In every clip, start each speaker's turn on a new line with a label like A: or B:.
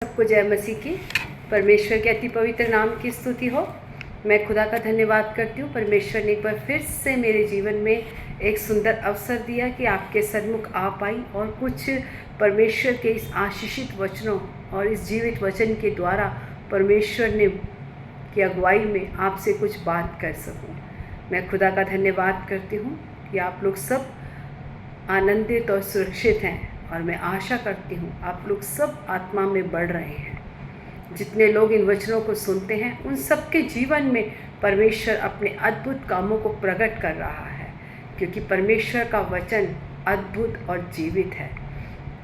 A: सबको जय मसीह की। परमेश्वर के अति पवित्र नाम की स्तुति हो। मैं खुदा का धन्यवाद करती हूँ। परमेश्वर ने एक बार फिर से मेरे जीवन में एक सुंदर अवसर दिया कि आपके सन्मुख आ पाई और कुछ परमेश्वर के इस आशीषित वचनों और इस जीवित वचन के द्वारा परमेश्वर ने की अगुवाई में आपसे कुछ बात कर सकूँ। मैं खुदा का धन्यवाद करती हूँ कि आप लोग सब आनंदित और सुरक्षित हैं और मैं आशा करती हूँ आप लोग सब आत्मा में बढ़ रहे हैं। जितने लोग इन वचनों को सुनते हैं उन सबके जीवन में परमेश्वर अपने अद्भुत कामों को प्रकट कर रहा है, क्योंकि परमेश्वर का वचन अद्भुत और जीवित है।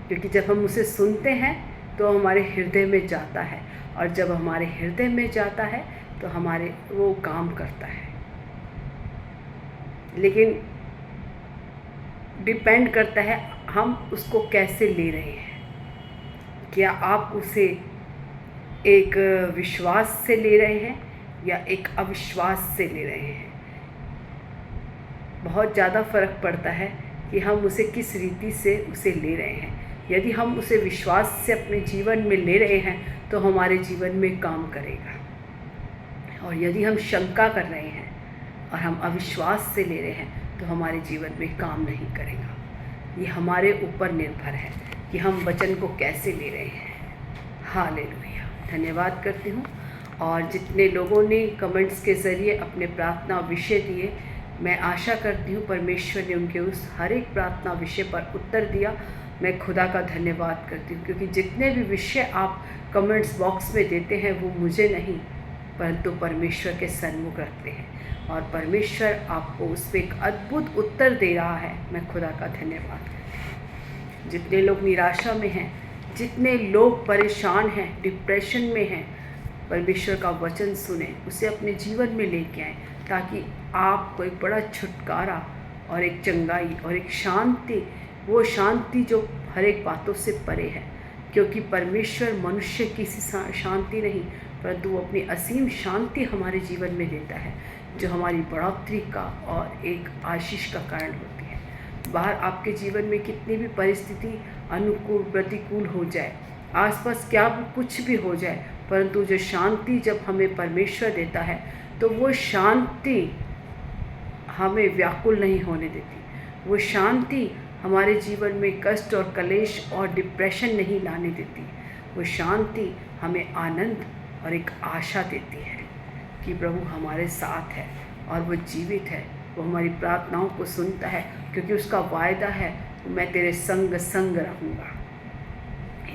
A: क्योंकि जब हम उसे सुनते हैं तो हमारे हृदय में जाता है, और जब हमारे हृदय में जाता है तो हमारे वो काम करता है। लेकिन डिपेंड करता है हम उसको कैसे ले रहे हैं। क्या आप उसे एक विश्वास से ले रहे हैं या एक अविश्वास से ले रहे हैं। बहुत ज़्यादा फ़र्क पड़ता है कि हम उसे किस रीति से उसे ले रहे हैं। यदि हम उसे विश्वास से अपने जीवन में ले रहे हैं तो हमारे जीवन में काम करेगा, और यदि हम शंका कर रहे हैं और हम अविश्वास से ले रहे हैं तो हमारे जीवन में काम नहीं करेगा। ये हमारे ऊपर निर्भर है कि हम वचन को कैसे ले रहे हैं। हालेलुया। धन्यवाद करती हूँ। और जितने लोगों ने कमेंट्स के ज़रिए अपने प्रार्थना विषय दिए, मैं आशा करती हूँ परमेश्वर ने उनके उस हर एक प्रार्थना विषय पर उत्तर दिया। मैं खुदा का धन्यवाद करती हूँ, क्योंकि जितने भी विषय आप कमेंट्स बॉक्स में देते हैं वो मुझे नहीं परंतु परमेश्वर के सन्मुख रखते हैं, और परमेश्वर आपको उस पर एक अद्भुत उत्तर दे रहा है। मैं खुदा का धन्यवाद करती हूँ। जितने लोग निराशा में हैं, जितने लोग परेशान हैं, डिप्रेशन में हैं, परमेश्वर का वचन सुने, उसे अपने जीवन में लेके आएँ, ताकि आपको एक बड़ा छुटकारा और एक चंगाई और एक शांति, वो शांति जो हर एक बातों से परे है। क्योंकि परमेश्वर मनुष्य की शांति नहीं परंतु वो अपनी असीम शांति हमारे जीवन में देता है, जो हमारी बढ़ोतरी का और एक आशीष का कारण होती है। बाहर आपके जीवन में कितनी भी परिस्थिति अनुकूल प्रतिकूल हो जाए, आसपास क्या भी कुछ भी हो जाए, परंतु जो शांति जब हमें परमेश्वर देता है तो वो शांति हमें व्याकुल नहीं होने देती। वो शांति हमारे जीवन में कष्ट और कलेश और डिप्रेशन नहीं लाने देती। वो शांति हमें आनंद और एक आशा देती है कि प्रभु हमारे साथ है और वो जीवित है। वो हमारी प्रार्थनाओं को सुनता है, क्योंकि उसका वायदा है मैं तेरे संग संग रहूँगा।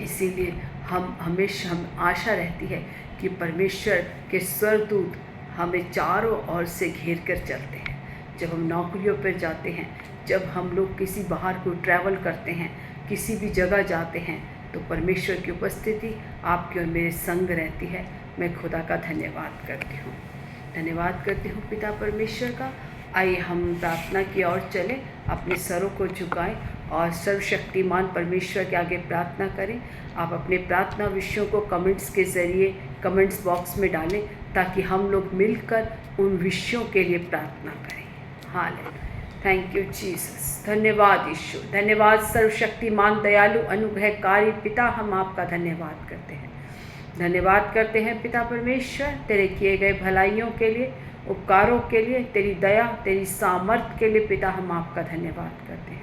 A: इसीलिए हम आशा रहती है कि परमेश्वर के स्वर्गदूत हमें चारों ओर से घेर कर चलते हैं। जब हम नौकरियों पर जाते हैं, जब हम लोग किसी बाहर को ट्रैवल करते हैं, किसी भी जगह जाते हैं, तो परमेश्वर की उपस्थिति आपके और मेरे संग रहती है। मैं खुदा का धन्यवाद करती हूँ। धन्यवाद करती हूँ पिता परमेश्वर का। आइए हम प्रार्थना की ओर चलें, अपने सरों को झुकाएं और सर्वशक्तिमान परमेश्वर के आगे प्रार्थना करें। आप अपने प्रार्थना विषयों को कमेंट्स के ज़रिए कमेंट्स बॉक्स में डालें, ताकि हम लोग मिलकर उन विषयों के लिए प्रार्थना करें। हालेलुया। Thank you Jesus. धन्यवाद यीशु। धन्यवाद सर्वशक्तिमान दयालु अनुग्रहकारी पिता, हम आपका धन्यवाद करते हैं। धन्यवाद करते हैं पिता परमेश्वर तेरे किए गए भलाइयों के लिए, उपकारों के लिए, तेरी दया, तेरी सामर्थ के लिए पिता हम आपका धन्यवाद करते हैं।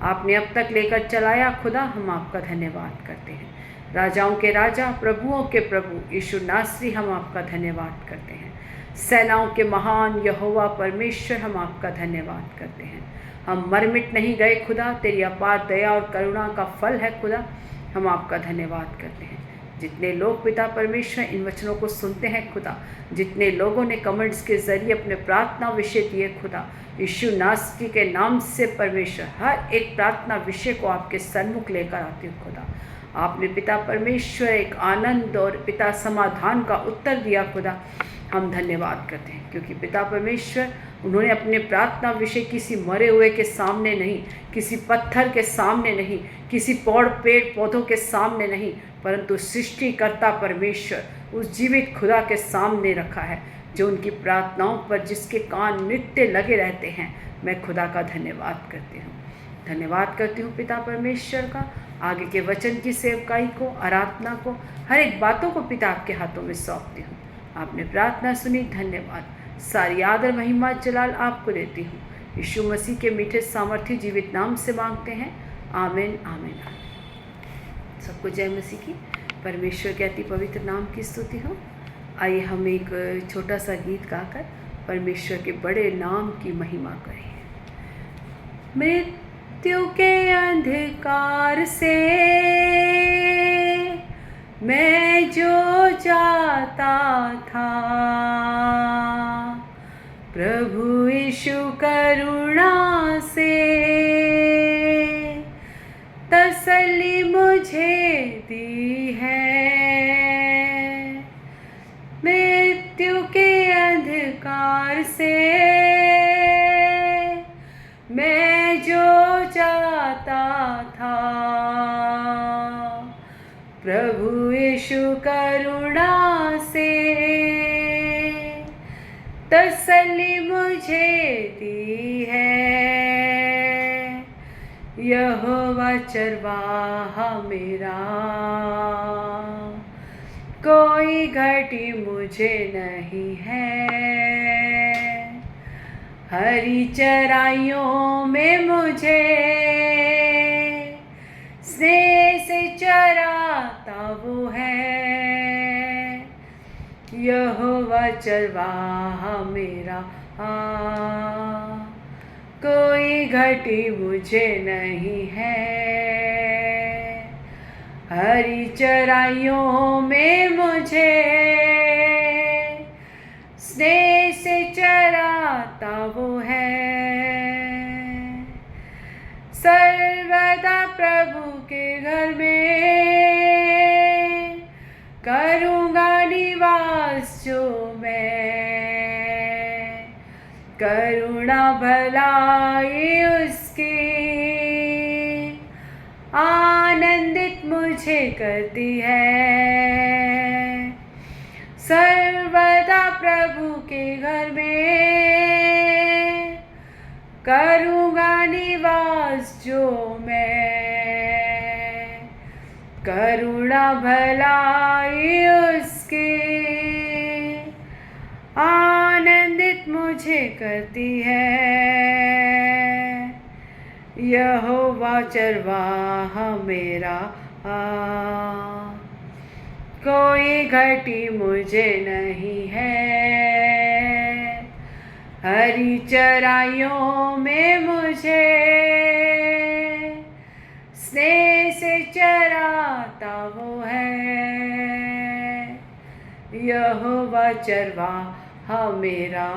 A: आपने अब तक लेकर चलाया खुदा, हम आपका धन्यवाद करते हैं। राजाओं के राजा, प्रभुओं के प्रभु यीशु नासरी, हम आपका धन्यवाद करते हैं। सेनाओं के महान यहोवा परमेश्वर, हम आपका धन्यवाद करते हैं। हम मर मिट नहीं गए खुदा, तेरी अपार दया और करुणा का फल है खुदा, हम आपका धन्यवाद करते हैं। जितने लोग पिता परमेश्वर इन वचनों को सुनते हैं खुदा, जितने लोगों ने कमेंट्स के ज़रिए अपने प्रार्थना विषय दिए खुदा, यीशु नासरी के नाम से परमेश्वर हर एक प्रार्थना विषय को आपके सन्मुख लेकर आते हो खुदा। आपने पिता परमेश्वर एक आनंद और पिता समाधान का उत्तर दिया खुदा, हम धन्यवाद करते हैं। क्योंकि पिता परमेश्वर उन्होंने अपने प्रार्थना विषय किसी मरे हुए के सामने नहीं, किसी पत्थर के सामने नहीं, किसी पेड़ पौधों के सामने नहीं, परंतु सृष्टिकर्ता परमेश्वर उस जीवित खुदा के सामने रखा है, जो उनकी प्रार्थनाओं पर जिसके कान नित्य लगे रहते हैं। मैं खुदा का धन्यवाद करती हूँ। धन्यवाद करती हूँ पिता परमेश्वर का। आगे के वचन की सेवकाई को, आराधना को, हर एक बातों को पिता आपके हाथों में सौंपती हूँ। आपने प्रार्थना सुनी, धन्यवाद। सारी आदर महिमा जलाल आपको देती हूँ। यीशु मसीह के मीठे सामर्थ्य जीवित नाम से मांगते हैं, आमीन आमीन। सबको जय मसीह की। परमेश्वर के अति पवित्र नाम की स्तुति हो। आइए हम एक छोटा सा गीत गाकर परमेश्वर के बड़े नाम की महिमा करें। मृत्यु के अंधकार से मैं जो जाता था, प्रभु यीशु करुणा से तसल्ली मुझे दी है। मृत्यु के अंधकार से मैं जो जाता था, प्रभु यीशु करुणा से तसल्ली मुझे दी है। यहोवा चरवाहा मेरा, कोई घटी मुझे नहीं है। हरी चराइयों में मुझे स्नेह से चराता वो है। यहोवा चरवाहा मेरा, कोई घटी मुझे नहीं है। हरी चराइयों में मुझे स्नेह से चराता वो है। सर्वदा प्रभु के घर में करूँगा निवास जो मैं। करुणा भलाई उसकी आनंदित मुझे करती है। सर्वदा प्रभु के घर में करूँगा निवास जो मैं। करुणा भलाई उसकी आनंदित मुझे करती है। यहोवा चरवाहा मेरा, कोई घटी मुझे नहीं है। हरी चराइयों में मुझे स्नेह से चराता वो है। यहोवा चरवाहा मेरा,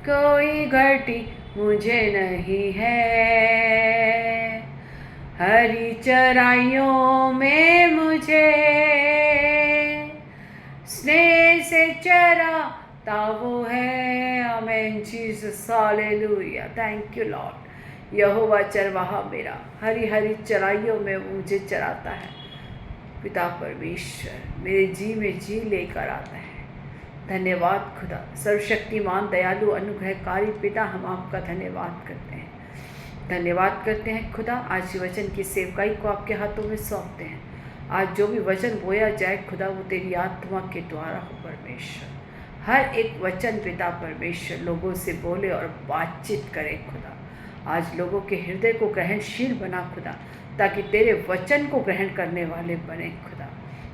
A: कोई घटी मुझे नहीं है। हरी चराइयों में मुझे स्नेह से चराता वो है। आमीन Jesus, hallelujah, thank you lord. यहोवा चरवाहा मेरा, हरी हरी चराइयों में मुझे चराता है। पिता परमेश्वर मेरे जी में जी लेकर आता है। धन्यवाद खुदा, सर्वशक्तिमान दयालु अनुग्रहकारी पिता, हम आपका धन्यवाद करते हैं। धन्यवाद करते हैं खुदा, आज वचन की सेवकाई को आपके हाथों में सौंपते हैं। आज जो भी वचन बोया जाए खुदा, वो तेरी आत्मा के द्वारा हो परमेश्वर। हर एक वचन पिता परमेश्वर लोगों से बोले और बातचीत करे खुदा। आज लोगों के हृदय को ग्रहणशील बना खुदा, ताकि तेरे वचन को ग्रहण करने वाले बने खुदा।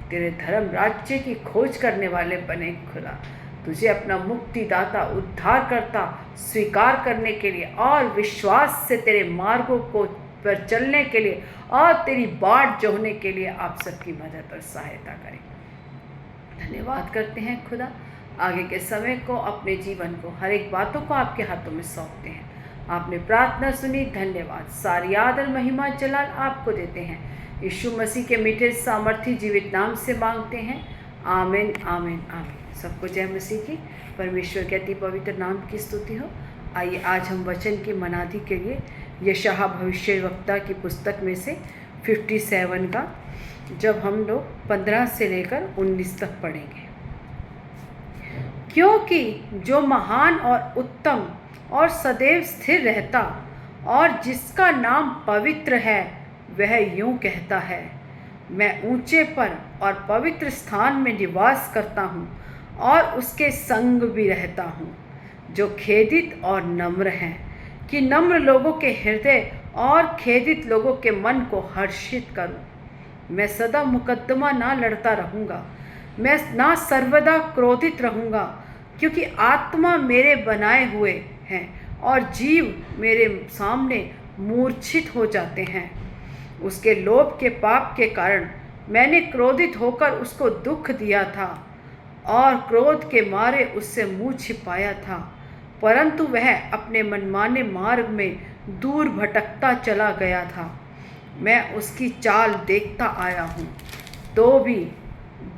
A: तेरे धर्म राज्य की खोज करने वाले बने खुदा। तुझे अपना मुक्तिदाता, उद्धार करता स्वीकार करने के लिए और विश्वास से तेरे मार्गों को पर चलने के लिए और तेरी बाट जोहने के लिए आप सबकी मदद और सहायता करें। धन्यवाद करते हैं खुदा। आगे के समय को, अपने जीवन को, हर एक बातों को आपके हाथों में सौंपते हैं। आपने प्रार्थना सुनी, धन्यवाद। सारी आदर महिमा जलाल आपको देते हैं। यीशु मसीह के मीठे सामर्थ्य जीवित नाम से मांगते हैं, आमीन आमीन आमीन। सबको जय मसीह की। परमेश्वर के अति पवित्र नाम की स्तुति हो। आइए आज हम वचन की मनादी के लिए यशायाह भविष्यवक्ता की पुस्तक में से 57 का, जब हम लोग 15 से लेकर 19 तक पढ़ेंगे। क्योंकि जो महान और उत्तम और सदैव स्थिर रहता और जिसका नाम पवित्र है वह यूं कहता है, मैं ऊंचे पर और पवित्र स्थान में निवास करता हूँ और उसके संग भी रहता हूँ, जो खेदित और नम्र हैं, कि नम्र लोगों के हृदय और खेदित लोगों के मन को हर्षित करूँ। मैं सदा मुकद्दमा ना लड़ता रहूँगा, मैं ना सर्वदा क्रोधित रहूँगा, क्योंकि आत्मा मेरे बनाए हुए हैं और जीव मेरे सामने मूर्छित हो जाते हैं। उसके लोभ के पाप के कारण मैंने क्रोधित होकर उसको दुख दिया था और क्रोध के मारे उससे मुँह छिपाया था, परंतु वह अपने मनमाने मार्ग में दूर भटकता चला गया था। मैं उसकी चाल देखता आया हूँ, तो भी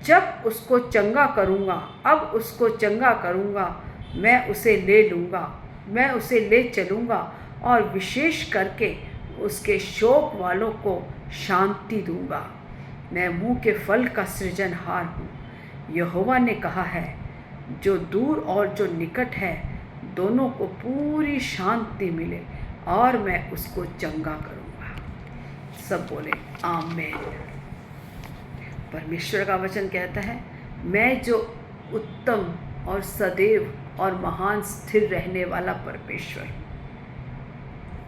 A: जब उसको चंगा करूँगा, अब उसको चंगा करूँगा, मैं उसे ले लूँगा, मैं उसे ले चलूँगा और विशेष करके उसके शोक वालों को शांति दूँगा। मैं मुँह के फल का सृजनहार हूँ, यहोवा ने कहा है। जो दूर और जो निकट है दोनों को पूरी शांति मिले और मैं उसको चंगा करूँगा। सब बोले आमीन। परमेश्वर का वचन कहता है, मैं जो उत्तम और सदैव और महान स्थिर रहने वाला परमेश्वर हूँ,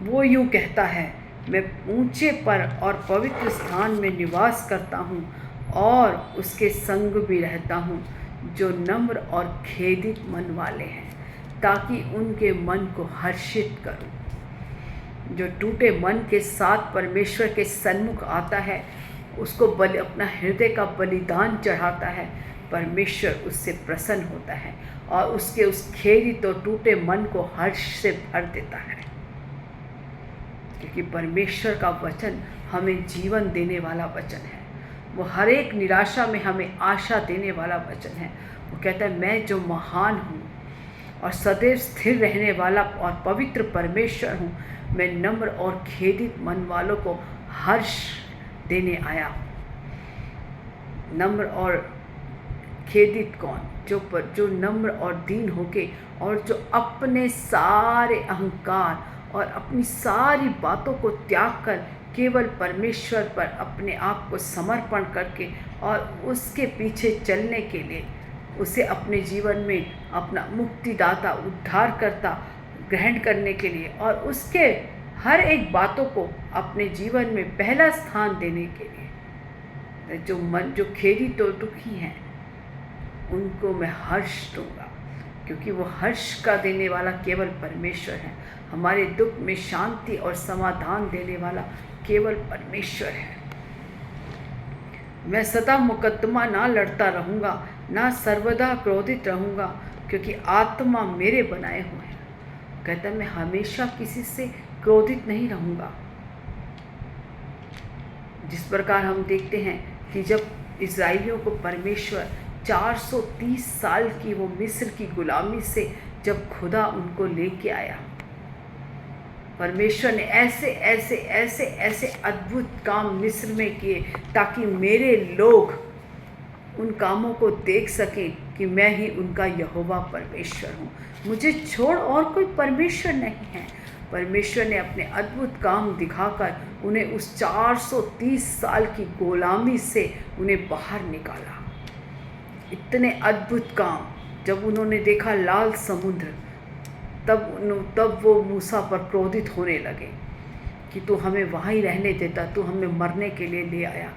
A: वो यूँ कहता है, मैं ऊंचे पर और पवित्र स्थान में निवास करता हूँ और उसके संग भी रहता हूँ, जो नम्र और खेदित मन वाले हैं, ताकि उनके मन को हर्षित करूँ। जो टूटे मन के साथ परमेश्वर के सन्मुख आता है, उसको अपना हृदय का बलिदान चढ़ाता है, परमेश्वर उससे प्रसन्न होता है और उसके उस खेदित और टूटे मन को हर्ष से भर देता है। क्योंकि परमेश्वर का वचन हमें जीवन देने वाला वचन है, वो हर एक निराशा में हमें आशा देने वाला वचन है। वो कहता है, मैं जो महान हूँ और सदैव स्थिर रहने वाला और पवित्र परमेश्वर हूँ, मैं नम्र और खेदित मन वालों को हर्ष देने आया हूँ। नम्र और खेदित कौन? जो नम्र और दीन होके और जो अपने सारे अहंकार और अपनी सारी बातों को त्याग कर केवल परमेश्वर पर अपने आप को समर्पण करके और उसके पीछे चलने के लिए, उसे अपने जीवन में अपना मुक्तिदाता उद्धारकर्ता ग्रहण करने के लिए और उसके हर एक बातों को अपने जीवन में पहला स्थान देने के लिए, जो खेदित और दुखी हैं उनको मैं हर्ष दूंगा, क्योंकि वो हर्ष का देने वाला केवल परमेश्वर है। हमारे दुख में शांति और समाधान देने वाला केवल परमेश्वर है। मैं सदा मुकद्दमा ना लड़ता रहूँगा, ना सर्वदा क्रोधित रहूँगा, क्योंकि आत्मा मेरे बनाए हुए हैं। कहता मैं हमेशा किसी से क्रोधित नहीं रहूँगा। जिस प्रकार हम देखते हैं कि जब इस्राएलियों को परमेश्वर 430 साल की वो मिस्र की गुलामी से जब खुदा उनको लेके आया, परमेश्वर ने ऐसे ऐसे ऐसे ऐसे अद्भुत काम मिस्र में किए ताकि मेरे लोग उन कामों को देख सकें कि मैं ही उनका यहोवा परमेश्वर हूँ। मुझे छोड़ और कोई परमेश्वर नहीं है। परमेश्वर ने अपने अद्भुत काम दिखाकर उन्हें उस 430 साल की गुलामी से उन्हें बाहर निकाला। इतने अद्भुत काम, जब उन्होंने देखा लाल समुद्र, तब वो मूसा पर क्रोधित होने लगे कि तू हमें वहाँ ही रहने देता, तू हमें मरने के लिए ले आया,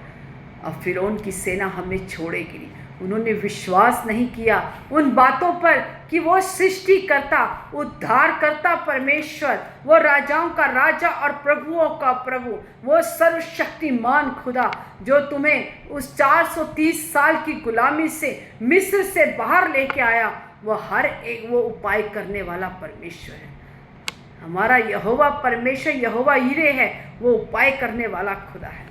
A: अब फिरौन की सेना हमें छोड़ेगी नहीं। उन्होंने विश्वास नहीं किया उन बातों पर कि वो सृष्टिकर्ता, उद्धारकर्ता परमेश्वर, वो राजाओं का राजा और प्रभुओं का प्रभु, वो सर्वशक्तिमान खुदा जो तुम्हें उस 430 साल की गुलामी से मिस्र से बाहर लेके आया, वो हर एक वो उपाय करने वाला परमेश्वर है। हमारा यहोवा परमेश्वर यहोवा यिरे है, वो उपाय करने वाला खुदा है,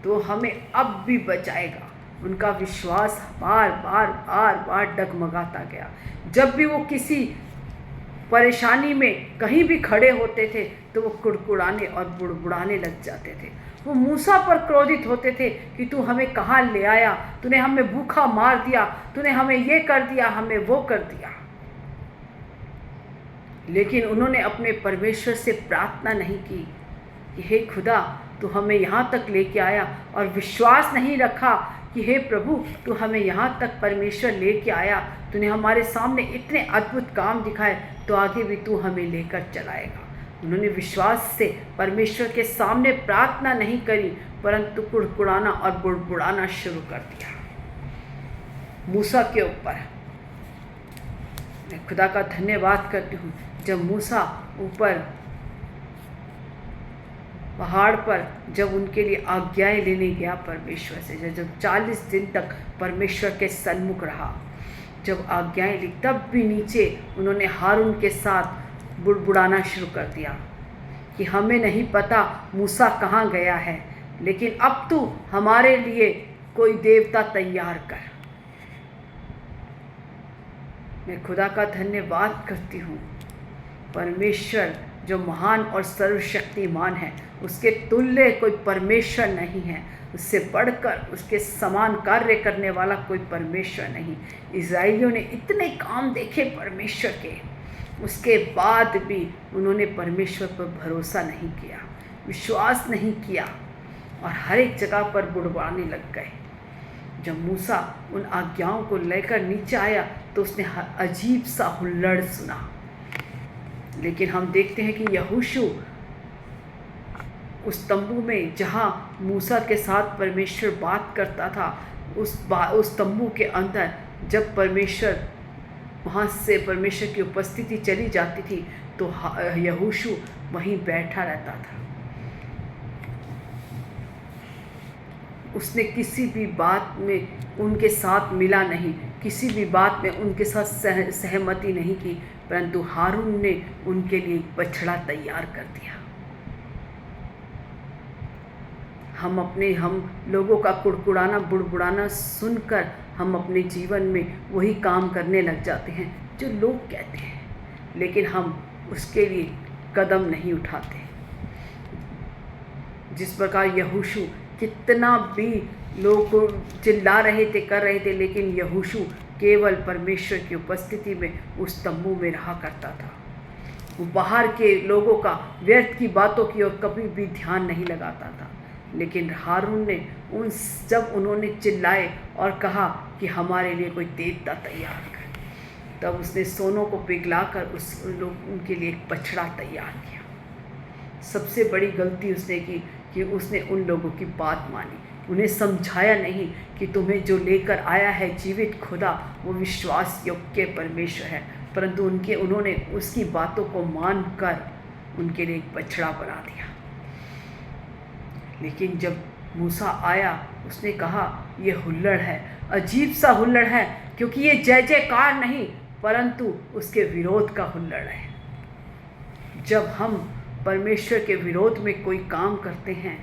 A: तो हमें अब भी बचाएगा। उनका विश्वास बार बार बार बार डगमगाता गया। जब भी वो किसी परेशानी में कहीं भी खड़े होते थे तो वो कुड़कुड़ाने और बुड़बुड़ाने लग जाते थे। वो मूसा पर क्रोधित होते थे कि तू हमें कहाँ ले आया, तूने हमें भूखा मार दिया, तूने हमें ये कर दिया, हमें वो कर दिया। लेकिन उन्होंने अपने परमेश्वर से प्रार्थना नहीं की कि हे खुदा तू हमें यहाँ तक लेके आया, और विश्वास नहीं रखा कि हे प्रभु तू हमें यहाँ तक परमेश्वर लेके आया, तूने हमारे सामने इतने अद्भुत काम दिखाए, तो आगे भी तू हमें लेकर चलाएगा। उन्होंने विश्वास से परमेश्वर के सामने प्रार्थना नहीं करी, परंतु कुड़कुड़ाना और बुड़बुड़ाना शुरू कर दिया मूसा के ऊपर। मैं खुदा का धन्यवाद करती हूँ, जब मूसा ऊपर पहाड़ पर जब उनके लिए आज्ञाएं लेने गया परमेश्वर से, जब 40 दिन तक परमेश्वर के सन्मुख रहा, जब आज्ञाएं ली, तब भी नीचे उन्होंने हारून के साथ बुड़बुड़ाना शुरू कर दिया कि हमें नहीं पता मूसा कहाँ गया है, लेकिन अब तू हमारे लिए कोई देवता तैयार कर। मैं खुदा का धन्यवाद करती हूँ, परमेश्वर जो महान और सर्वशक्तिमान है, उसके तुल्य कोई परमेश्वर नहीं है, उससे बढ़कर उसके समान कार्य करने वाला कोई परमेश्वर नहीं। इज़राइलियों ने इतने काम देखे परमेश्वर के, उसके बाद भी उन्होंने परमेश्वर पर भरोसा नहीं किया, विश्वास नहीं किया, और हर एक जगह पर बुड़वाने लग गए। जब मूसा उन आज्ञाओं को लेकर नीचे आया तो उसने अजीब सा हुल्लड़ सुना। लेकिन हम देखते हैं कि यहोशू उस तंबू में जहाँ मूसा के साथ परमेश्वर बात करता था, उस तंबू के अंदर जब परमेश्वर वहाँ से परमेश्वर की उपस्थिति चली जाती थी तो यहोशू वहीं बैठा रहता था। उसने किसी भी बात में उनके साथ मिला नहीं, किसी भी बात में उनके साथ सहमति नहीं की, परंतु हारून ने उनके लिए एक बछड़ा तैयार कर दिया। हम लोगों का कुड़कुड़ाना बुड़बुड़ाना सुनकर हम अपने जीवन में वही काम करने लग जाते हैं जो लोग कहते हैं, लेकिन हम उसके लिए कदम नहीं उठाते। जिस प्रकार यहोशू कितना भी लोग चिल्ला रहे थे, कर रहे थे, लेकिन यहोशू केवल परमेश्वर की उपस्थिति में उस तंबू में रहा करता था। वो बाहर के लोगों का व्यर्थ की बातों की ओर कभी भी ध्यान नहीं लगाता था। लेकिन हारून ने जब उन्होंने चिल्लाए और कहा कि हमारे लिए कोई देवता तैयार कर, तब उसने सोनों को पिघलाकर उनके लिए एक बछड़ा तैयार किया। सबसे बड़ी गलती उसने की कि उसने उन लोगों की बात मानी, उन्हें समझाया नहीं कि तुम्हें जो लेकर आया है जीवित खुदा, वो विश्वास योग्य परमेश्वर है, परंतु उन्होंने उसकी बातों को मानकर उनके लिए एक बछड़ा बना दिया। लेकिन जब मूसा आया उसने कहा ये हुल्लड़ है, अजीब सा हुल्लड़ है, क्योंकि ये जय जयकार नहीं परंतु उसके विरोध का हुल्लड़ है। जब हम परमेश्वर के विरोध में कोई काम करते हैं,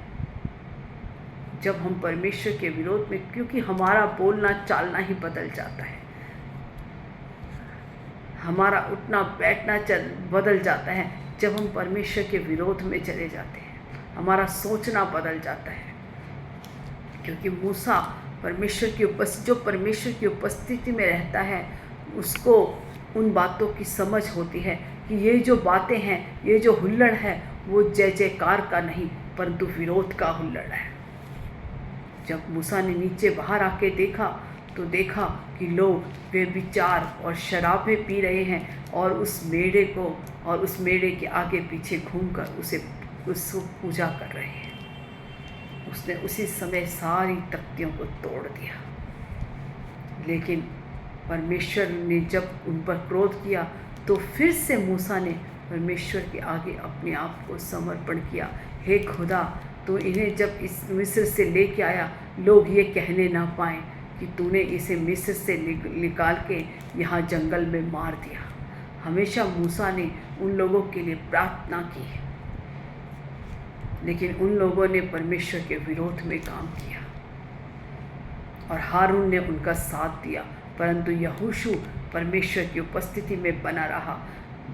A: जब हम परमेश्वर के विरोध में, क्योंकि हमारा बोलना चालना ही बदल जाता है, हमारा उठना बैठना बदल जाता है। जब हम परमेश्वर के विरोध में चले जाते हैं हमारा सोचना बदल जाता है। क्योंकि मूसा जो परमेश्वर की उपस्थिति में रहता है उसको उन बातों की समझ होती है कि ये जो बातें हैं, ये जो हुल्लड़ है, वो जय जयकार का नहीं परंतु विरोध का हुल्लड़ है। जब मूसा ने नीचे बाहर आके देखा तो देखा कि लोग वे विचार और शराबें पी रहे हैं और उस मेढ़े के आगे पीछे घूमकर उसको पूजा कर रहे हैं। उसने उसी समय सारी तख्तियों को तोड़ दिया। लेकिन परमेश्वर ने जब उन पर क्रोध किया तो फिर से मूसा ने परमेश्वर के आगे अपने आप को समर्पण किया। हे खुदा, तो इन्हें जब इस मिस्र से लेके आया, लोग ये कहने ना पाएँ कि तूने इसे मिस्र से निकाल के यहाँ जंगल में मार दिया। हमेशा मूसा ने उन लोगों के लिए प्रार्थना की, लेकिन उन लोगों ने परमेश्वर के विरोध में काम किया और हारून ने उनका साथ दिया, परंतु यहोशू परमेश्वर की उपस्थिति में बना रहा।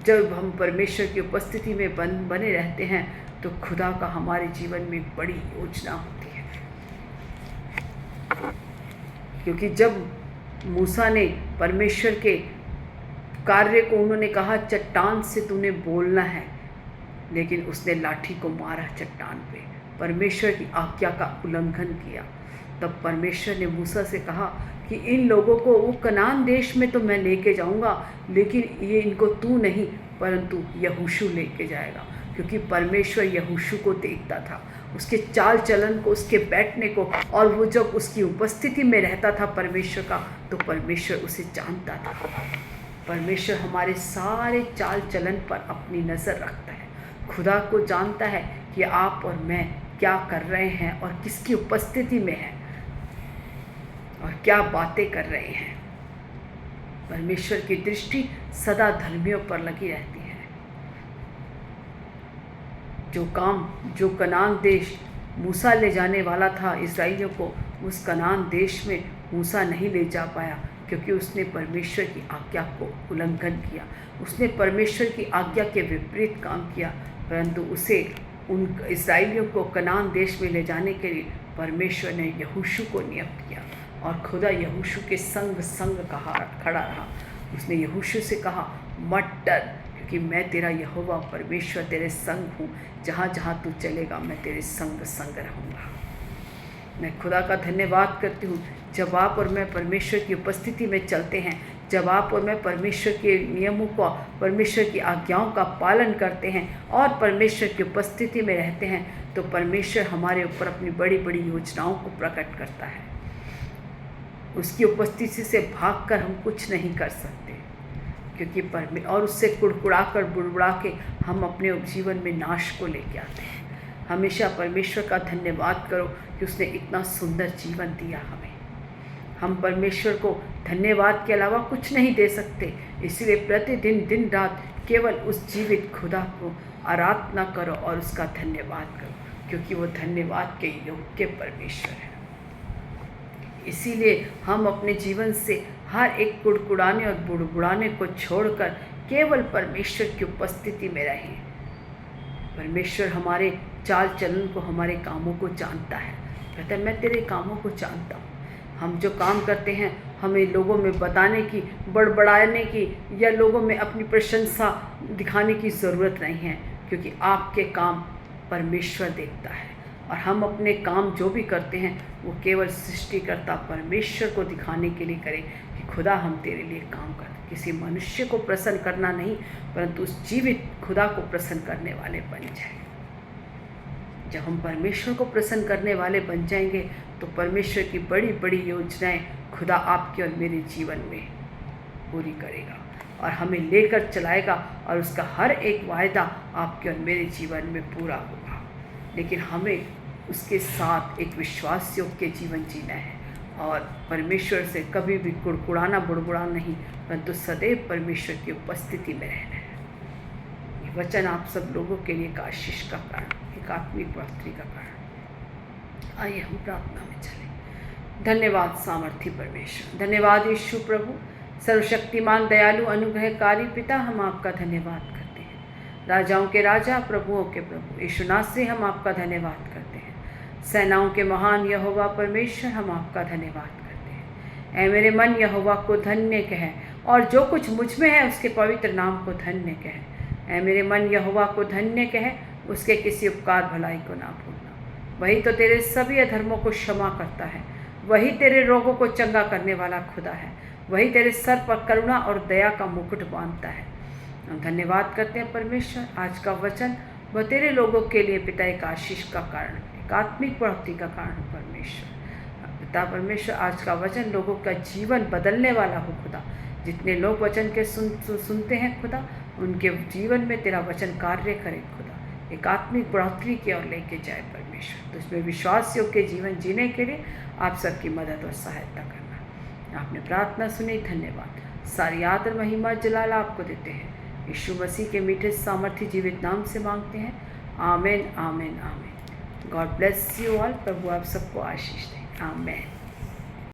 A: जब हम परमेश्वर की उपस्थिति में बने रहते हैं तो खुदा का हमारे जीवन में बड़ी योजना होती है। क्योंकि जब मूसा ने परमेश्वर के कार्य को उन्होंने कहा चट्टान से तूने बोलना है, लेकिन उसने लाठी को मारा चट्टान पे, परमेश्वर की आज्ञा का उल्लंघन किया। तब परमेश्वर ने मूसा से कहा कि इन लोगों को वो कनान देश में तो मैं लेके जाऊंगा, लेकिन ये इनको तू नहीं परंतु यहोशू लेके जाएगा, क्योंकि परमेश्वर यहोशू को देखता था, उसके चाल चलन को, उसके बैठने को, और वो जब उसकी उपस्थिति में रहता था परमेश्वर का, तो परमेश्वर उसे जानता था। परमेश्वर हमारे सारे चाल चलन पर अपनी नज़र रखता है, खुदा को जानता है कि आप और मैं क्या कर रहे हैं और किसकी उपस्थिति में हैं और क्या बातें कर रहे हैं। परमेश्वर की दृष्टि सदा धर्मियों पर लगी रहती है। जो कनान देश मूसा ले जाने वाला था इस्राएलियों को, उस कनान देश में मूसा नहीं ले जा पाया, क्योंकि उसने परमेश्वर की आज्ञा को उल्लंघन किया, उसने परमेश्वर की आज्ञा के विपरीत काम किया। परंतु उसे उन इस्राएलियों को कनान देश में ले जाने के लिए परमेश्वर ने यहोशू को नियुक्त किया, और खुदा यहोशू के संग खड़ा रहा। उसने यहोशू से कहा मत डर, क्योंकि मैं तेरा यहोवा परमेश्वर तेरे संग हूँ, जहाँ जहाँ तू चलेगा मैं तेरे संग रहूँगा। मैं खुदा का धन्यवाद करती हूँ, जब आप और मैं परमेश्वर की उपस्थिति में चलते हैं, जब आप और मैं परमेश्वर के नियमों का, परमेश्वर की आज्ञाओं का पालन करते हैं और परमेश्वर की उपस्थिति में रहते हैं, तो परमेश्वर हमारे ऊपर अपनी बड़ी बड़ी योजनाओं को प्रकट करता है। उसकी उपस्थिति से भागकर हम कुछ नहीं कर सकते, क्योंकि और उससे कुड़कुड़ा कर बुड़बुड़ा के हम अपने जीवन में नाश को लेके आते हैं। हमेशा परमेश्वर का धन्यवाद करो कि उसने इतना सुंदर जीवन दिया हमें। हम परमेश्वर को धन्यवाद के अलावा कुछ नहीं दे सकते, इसलिए प्रतिदिन दिन रात केवल उस जीवित खुदा को आराधना करो और उसका धन्यवाद करो, क्योंकि वो धन्यवाद के योग्य परमेश्वर है। इसीलिए हम अपने जीवन से हर एक कुड़कुड़ाने और बुड़बुड़ाने को छोड़कर केवल परमेश्वर की उपस्थिति में रहें। परमेश्वर हमारे चाल चलन को, हमारे कामों को जानता है। कहता है मैं तेरे कामों को जानता हूँ। हम जो काम करते हैं हमें लोगों में बताने की, बड़बड़ाने की या लोगों में अपनी प्रशंसा दिखाने की ज़रूरत नहीं है, क्योंकि आपके काम परमेश्वर देखता है। और हम अपने काम जो भी करते हैं वो केवल सृष्टिकर्ता परमेश्वर को दिखाने के लिए करें कि खुदा हम तेरे लिए काम करते। किसी मनुष्य को प्रसन्न करना नहीं, परंतु उस जीवित खुदा को प्रसन्न करने वाले बन जाए। जब हम परमेश्वर को प्रसन्न करने वाले बन जाएंगे तो परमेश्वर की बड़ी बड़ी योजनाएं खुदा आपके और मेरे जीवन में पूरी करेगा और हमें लेकर चलाएगा, और उसका हर एक वायदा आपके और मेरे जीवन में पूरा होगा। लेकिन हमें उसके साथ एक विश्वास योग्य जीवन जीना है और परमेश्वर से कभी भी कुड़कुड़ाना बुड़बुड़ा नहीं, परंतु सदैव परमेश्वर की उपस्थिति में रहना है। ये वचन आप सब लोगों के लिए एक आशीष का कारण, एक आत्मिक बढ़ोतरी का कारण। आइए हम प्रार्थना में चलें। धन्यवाद सामर्थी परमेश्वर, धन्यवाद यीशु प्रभु, सर्वशक्तिमान दयालु अनुग्रहकारी पिता, हम आपका धन्यवाद करते हैं। राजाओं के राजा, प्रभुओं के प्रभु यीशु नाथ से हम आपका धन्यवाद करते हैं। सेनाओं के महान यहोवा परमेश्वर, हम आपका धन्यवाद करते हैं। ऐ मेरे मन यहोवा को धन्य कहे, और जो कुछ मुझ में है उसके पवित्र नाम को धन्य कहे। ऐ मेरे मन यहोवा को धन्य कहे, उसके किसी उपकार भलाई को ना भूलना। वही तो तेरे सभी अधर्मों को क्षमा करता है, वही तेरे रोगों को चंगा करने वाला खुदा है, वही तेरे सर पर करुणा और दया का मुकुट बांधता है। हम धन्यवाद करते हैं परमेश्वर, आज का वचन वह तेरे लोगों के लिए पिता एक आशीष का कारण, एक आत्मिक बढ़ोतरी का कारण परमेश्वर। पिता परमेश्वर, आज का वचन लोगों का जीवन बदलने वाला हो खुदा। जितने लोग वचन के सुनते हैं खुदा, उनके जीवन में तेरा वचन कार्य करे खुदा, एक आत्मिक बढ़ोतरी की ओर लेके जाए परमेश्वर। तो इसमें विश्वास योग्य जीवन जीने के लिए आप सबकी मदद और सहायता करना। आपने प्रार्थना सुनी, धन्यवाद। सारी आदर महिमा जलाल आपको देते हैं, यीशु मसीह के मीठे सामर्थ्य जीवित नाम से मांगते हैं। आमीन, आमीन, आमीन। God bless you all. प्रभु आप सबको आशीष दें। आमीन।